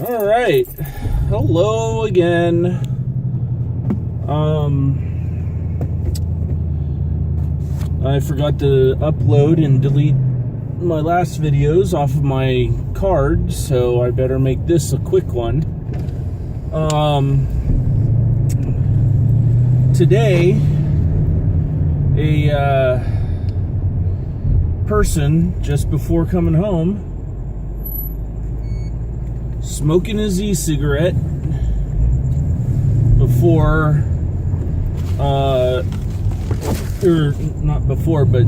All right. Hello again. I forgot to upload and delete my last videos off of my card, so I better make this a quick one. Today, a person just before coming home smoking his e-cigarette before, or not before, but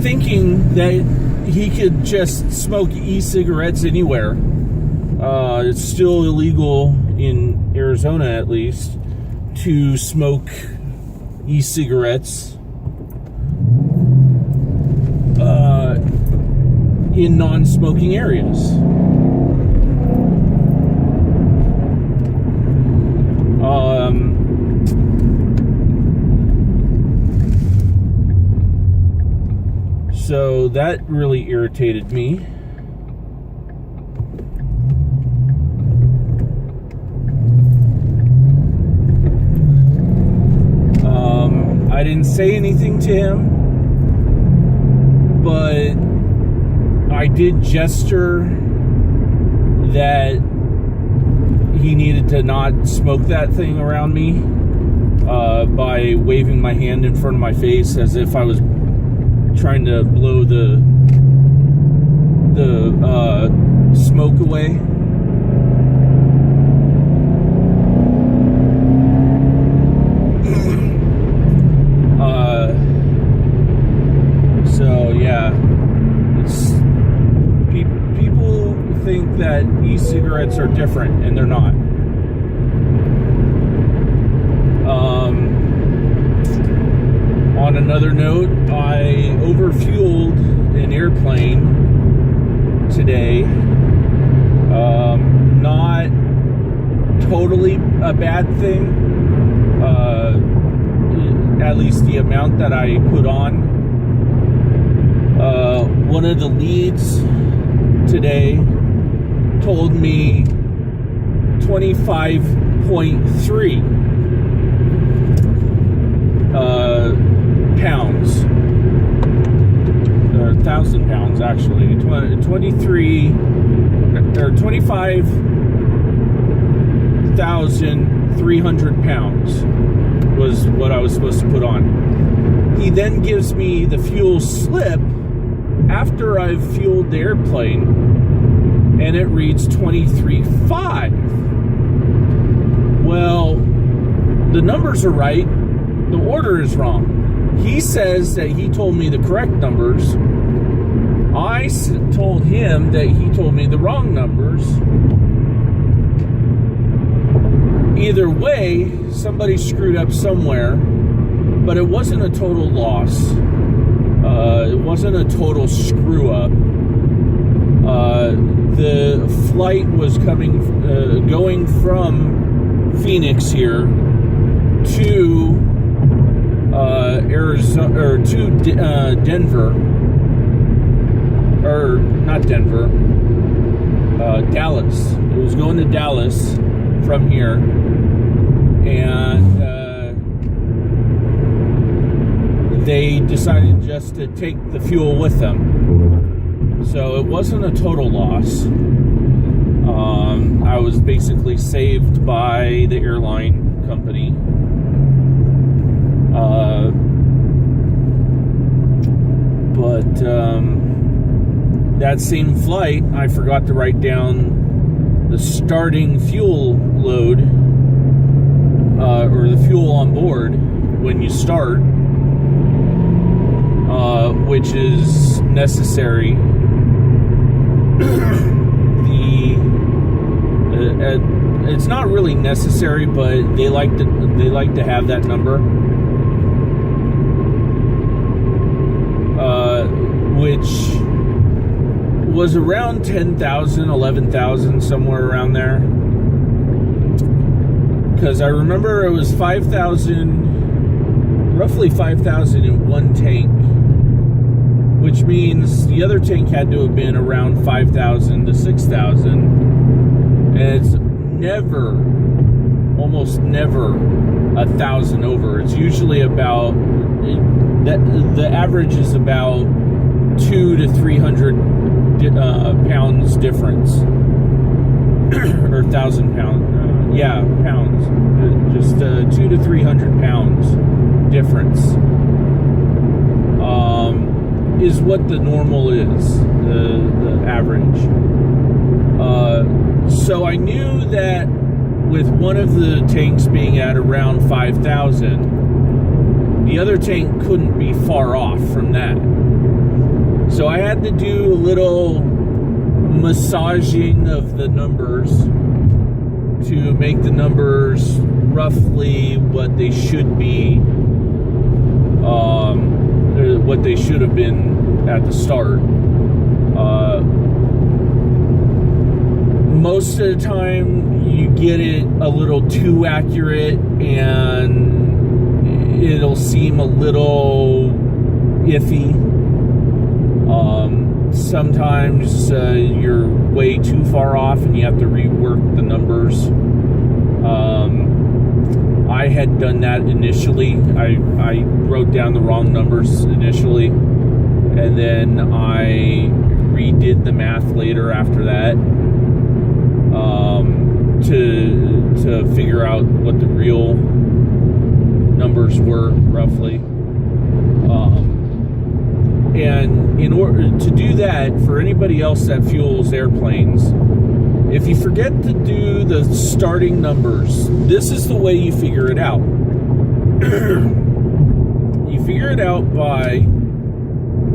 thinking that he could just smoke e-cigarettes anywhere. It's still illegal in Arizona, at least, to smoke e-cigarettes in non-smoking areas. So that really irritated me. I didn't say anything to him, but I did gesture that he needed to not smoke that thing around me by waving my hand in front of my face as if I was trying to blow the smoke away. So yeah, it's people think that e-cigarettes are different, and they're not. On another note, I overfueled an airplane today. Not totally a bad thing. At least the amount that I put on. One of the leads today told me 25.3 pounds, or 1,000 pounds actually. 23 or 25,300 pounds was what I was supposed to put on. He then gives me the fuel slip after I've fueled the airplane, and it reads 23.5. Well, the numbers are right, the order is wrong. He says that he told me the correct numbers. I told him that he told me the wrong numbers. Either way, somebody screwed up somewhere, but it wasn't a total loss. It wasn't a total screw up. The flight was going from Phoenix here to Arizona, or to Denver, or not Denver, Dallas. It was going to Dallas from here, and they decided just to take the fuel with them. So it wasn't a total loss. I was basically saved by the airline company. But that same flight, I forgot to write down the starting fuel load, or the fuel on board when you start, which is necessary. It's not really necessary, but they like to have that number, which was around 10,000, 11,000, somewhere around there. Because I remember it was 5,000, roughly 5,000 in one tank, which which means the other tank had to have been around 5,000 to 6,000. And it's almost never 1,000 over. It's usually about, the average is about 200 to 300 pounds difference. Or 1,000 pounds. Pounds. Just 200 to 300 pounds difference. Is what the normal is, the average. So I knew that with one of the tanks being at around 5,000, the other tank couldn't be far off from that. So I had to do a little massaging of the numbers to make the numbers roughly what they should be, what they should have been at the start. Most of the time you get it a little too accurate and it'll seem a little iffy. Sometimes you're way too far off and you have to rework the numbers. I had done that initially. I wrote down the wrong numbers initially, and then I redid the math later after that to figure out what the real numbers were roughly. And in order to do that, for anybody else that fuels airplanes, if you forget to do the starting numbers, this is the way you figure it out. You figure it out by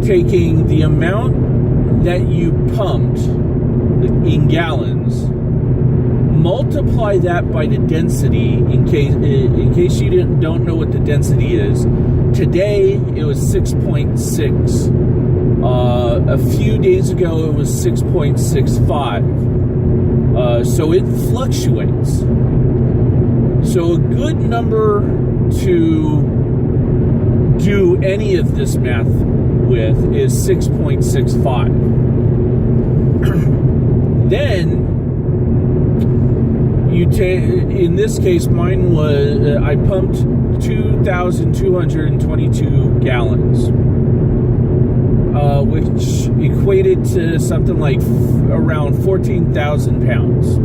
taking the amount that you pumped in gallons, multiply that by the density, in case you don't know what the density is. Today it was 6.6. A few days ago it was 6.65. So it fluctuates. So a good number to do any of this math with is 6.65. Then you take, in this case, mine was, I pumped 2,222 gallons, which equated to something like around 14,000 pounds.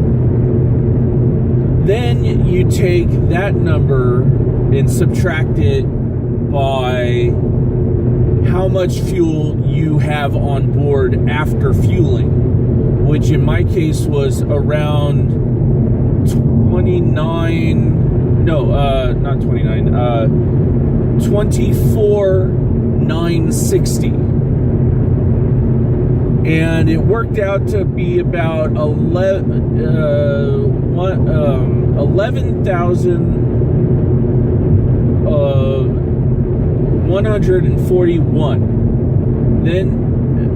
Then you take that number and subtract it by how much fuel you have on board after fueling, which in my case was around 24,960. And it worked out to be about 11,141. Then,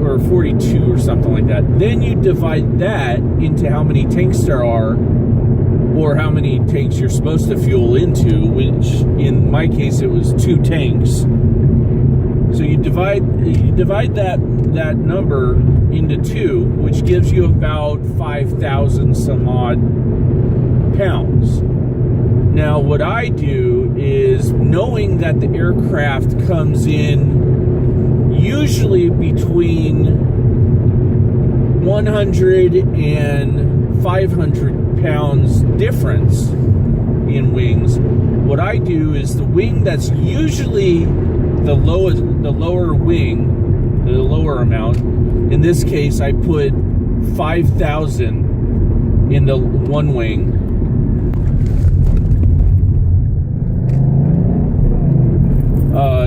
or 42 or something like that. Then you divide that into how many tanks there are, or how many tanks you're supposed to fuel into, which in my case it was 2 tanks. So you divide that number into 2, which gives you about 5,000 some odd pounds. Now what I do is, knowing that the aircraft comes in usually between 100 and 500 pounds difference in wings, what I do is the wing that's usually the lower wing, the lower amount, in this case I put 5,000 in the one wing.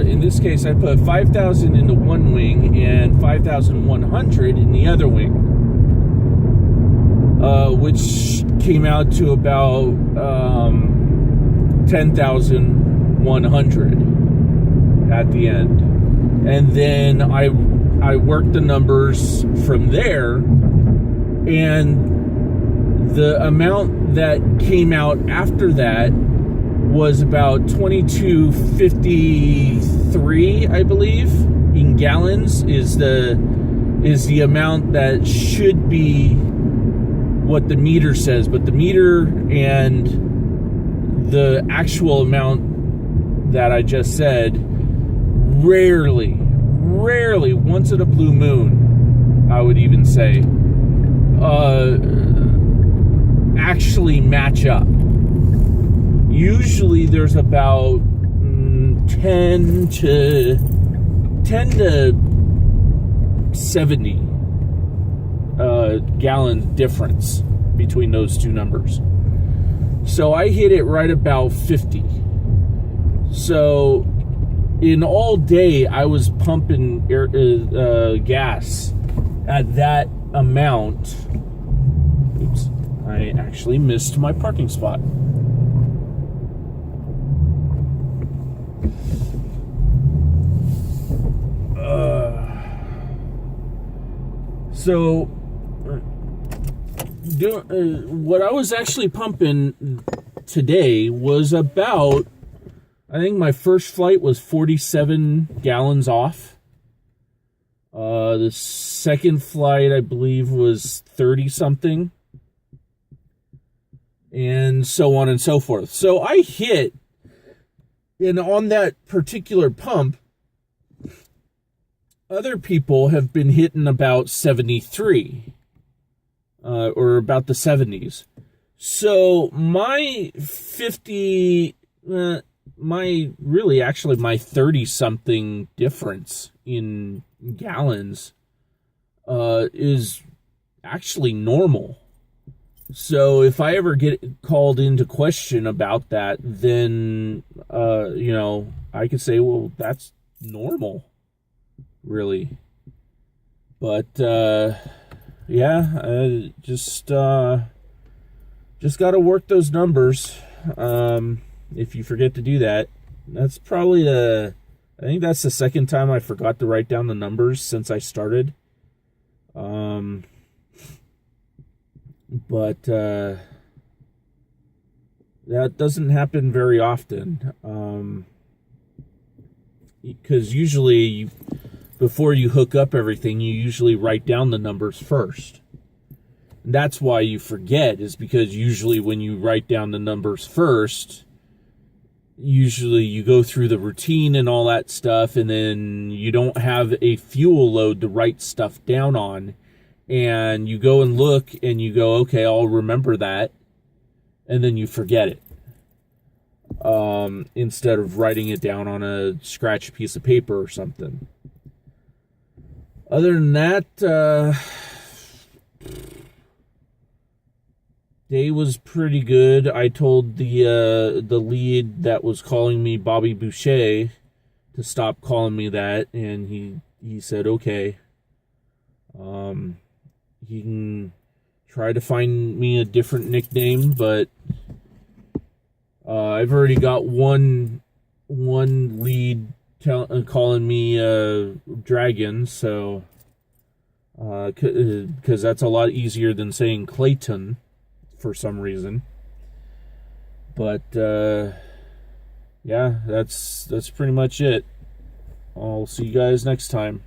In this case I put 5,000 in the one wing and 5,100 in the other wing, which came out to about 10,100 at the end. And then I worked the numbers from there, and the amount that came out after that was about 2253, I believe. in gallons is the amount that should be what the meter says, but the meter and the actual amount that I just said rarely, once in a blue moon, I would even say, actually match up. Usually there's about 10 to 70 gallon difference between those two numbers. So I hit it right about 50. So in all day, I was pumping gas at that amount. Oops, I actually missed my parking spot. So, what I was actually pumping today was about, I think my first flight was 47 gallons off. The second flight, I believe, was 30 something. And so on and so forth. So I hit, and on that particular pump, other people have been hitting about 73, or about the 70s. So my 50, my 30-something difference in gallons is actually normal. So if I ever get called into question about that, then, I could say, well, that's normal. Really. But just got to work those numbers. If you forget to do that, that's probably I think that's the second time I forgot to write down the numbers since I started. But that doesn't happen very often. Because usually before you hook up everything, you usually write down the numbers first. And that's why you forget, is because usually when you write down the numbers first, usually you go through the routine and all that stuff, and then you don't have a fuel load to write stuff down on. And you go and look and you go, okay, I'll remember that. And then you forget it. Instead of writing it down on a scratch piece of paper or something. Other than that, day was pretty good. I told the lead that was calling me Bobby Boucher to stop calling me that, and he said okay. He can try to find me a different nickname, but I've already got one lead calling me Dragon, so because that's a lot easier than saying Clayton for some reason. But yeah, that's pretty much it. I'll see you guys next time.